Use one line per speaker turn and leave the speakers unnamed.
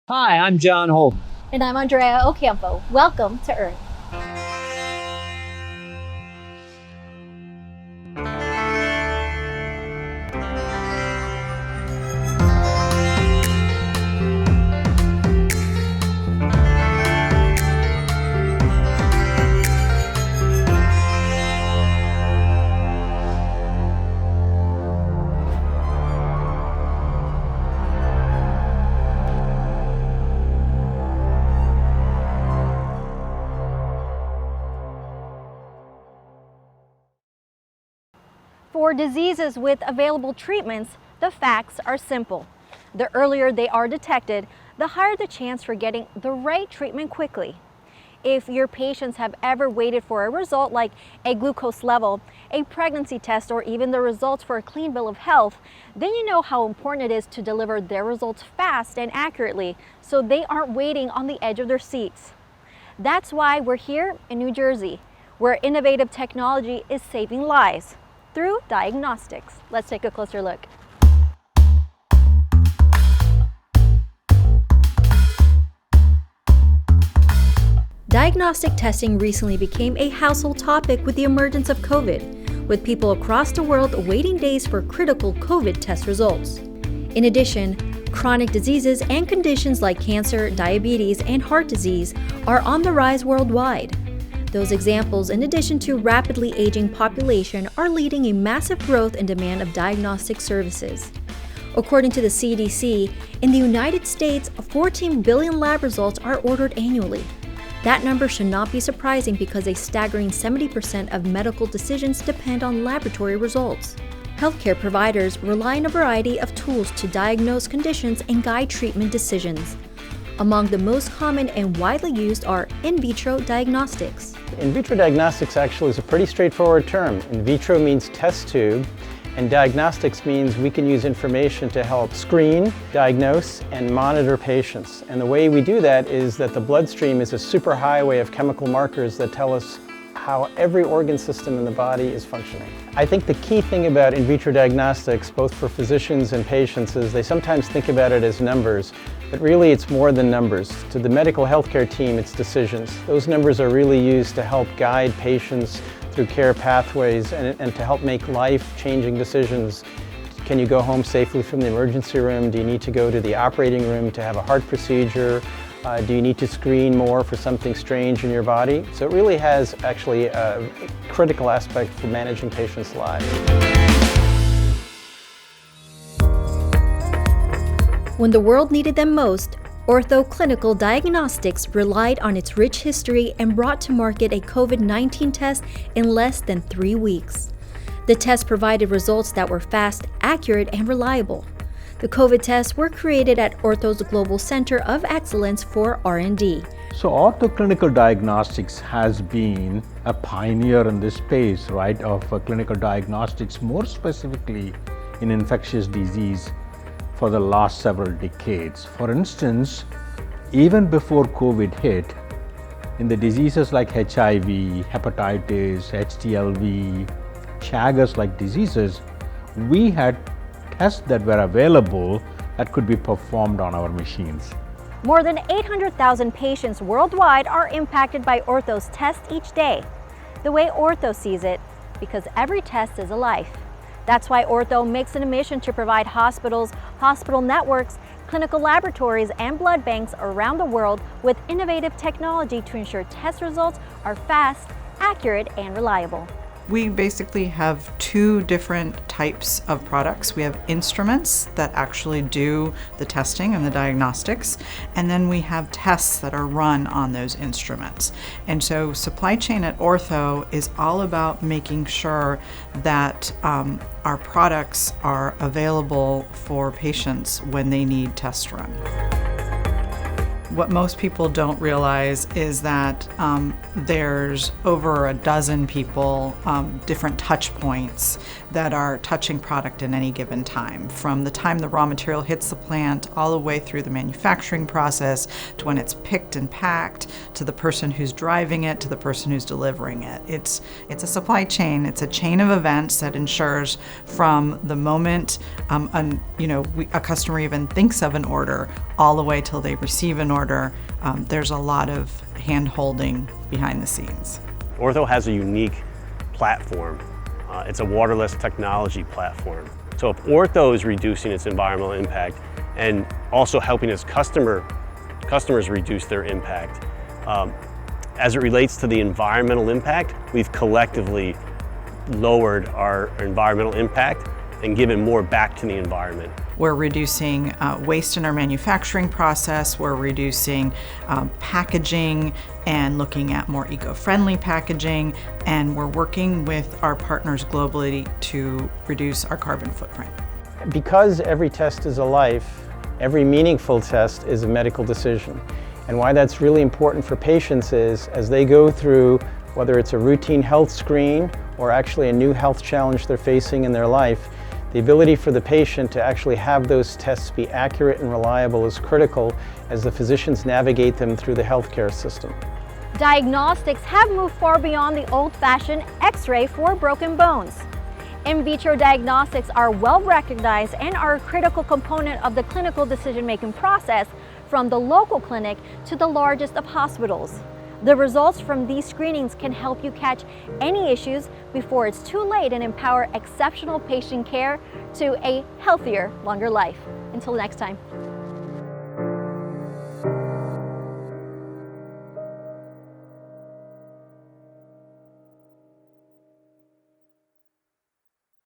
Hi, I'm John Holden.
And I'm Andrea Ocampo. Welcome to Earth. For diseases with available treatments, the facts are simple. The earlier they are detected, the higher the chance for getting the right treatment quickly. If your patients have ever waited for a result like a glucose level, a pregnancy test, or even the results for a clean bill of health, then you know how important it is to deliver their results fast and accurately so they aren't waiting on the edge of their seats. That's why we're here in New Jersey, where innovative technology is saving lives through diagnostics. Let's take a closer look. Diagnostic testing recently became a household topic with the emergence of COVID, with people across the world waiting days for critical COVID test results. In addition, chronic diseases and conditions like cancer, diabetes, and heart disease are on the rise worldwide. Those examples, in addition to rapidly aging population, are leading a massive growth in demand of diagnostic services. According to the CDC, in the United States, 14 billion lab results are ordered annually. That number should not be surprising because a staggering 70% of medical decisions depend on laboratory results. Healthcare providers rely on a variety of tools to diagnose conditions and guide treatment decisions. Among the most common and widely used are in vitro diagnostics.
In vitro diagnostics actually is a pretty straightforward term. In vitro means test tube, and diagnostics means we can use information to help screen, diagnose, and monitor patients. And the way we do that is that the bloodstream is a superhighway of chemical markers that tell us how every organ system in the body is functioning. I think the key thing about in vitro diagnostics, both for physicians and patients, is they sometimes think about it as numbers, but really it's more than numbers. To the medical healthcare team, it's decisions. Those numbers are really used to help guide patients through care pathways and to help make life-changing decisions. Can you go home safely from the emergency room? Do you need to go to the operating room to have a heart procedure? Do you need to screen more for something strange in your body? So it really has actually a critical aspect for managing patients' lives.
When the world needed them most, Ortho Clinical Diagnostics relied on its rich history and brought to market a COVID-19 test in less than 3 weeks. The test provided results that were fast, accurate, and reliable. The COVID tests were created at Ortho's Global Center of Excellence for R&D.
So Ortho Clinical Diagnostics has been a pioneer in this space, right, of clinical diagnostics, more specifically in infectious disease for the last several decades. For instance, even before COVID hit, in the diseases like HIV, hepatitis, HTLV, Chagas-like diseases, we had tests that were available that could be performed on our machines.
More than 800,000 patients worldwide are impacted by Ortho's tests each day. The way Ortho sees it, because every test is a life. That's why Ortho makes it a mission to provide hospitals, hospital networks, clinical laboratories, and blood banks around the world with innovative technology to ensure test results are fast, accurate, and reliable.
We basically have two different types of products. We have instruments that actually do the testing and the diagnostics, and then we have tests that are run on those instruments. And so supply chain at Ortho is all about making sure that our products are available for patients when they need tests run. What most people don't realize is that there's over a dozen people, different touch points that are touching product at any given time. From the time the raw material hits the plant, all the way through the manufacturing process, to when it's picked and packed, to the person who's driving it, to the person who's delivering it. It's a supply chain. It's a chain of events that ensures from the moment a customer even thinks of an order, all the way till they receive an order. There's a lot of hand-holding behind the scenes.
Ortho has a unique platform. It's a waterless technology platform. So if Ortho is reducing its environmental impact and also helping its customers reduce their impact, as it relates to the environmental impact, we've collectively lowered our environmental impact and given more back to the environment.
We're reducing waste in our manufacturing process, we're reducing packaging and looking at more eco-friendly packaging, and we're working with our partners globally to reduce our carbon footprint.
Because every test is a life, every meaningful test is a medical decision. And why that's really important for patients is, as they go through, whether it's a routine health screen or actually a new health challenge they're facing in their life, the ability for the patient to actually have those tests be accurate and reliable is critical as the physicians navigate them through the healthcare system.
Diagnostics have moved far beyond the old-fashioned X-ray for broken bones. In vitro diagnostics are well recognized and are a critical component of the clinical decision-making process, from the local clinic to the largest of hospitals. The results from these screenings can help you catch any issues before it's too late and empower exceptional patient care to a healthier, longer life. Until next time.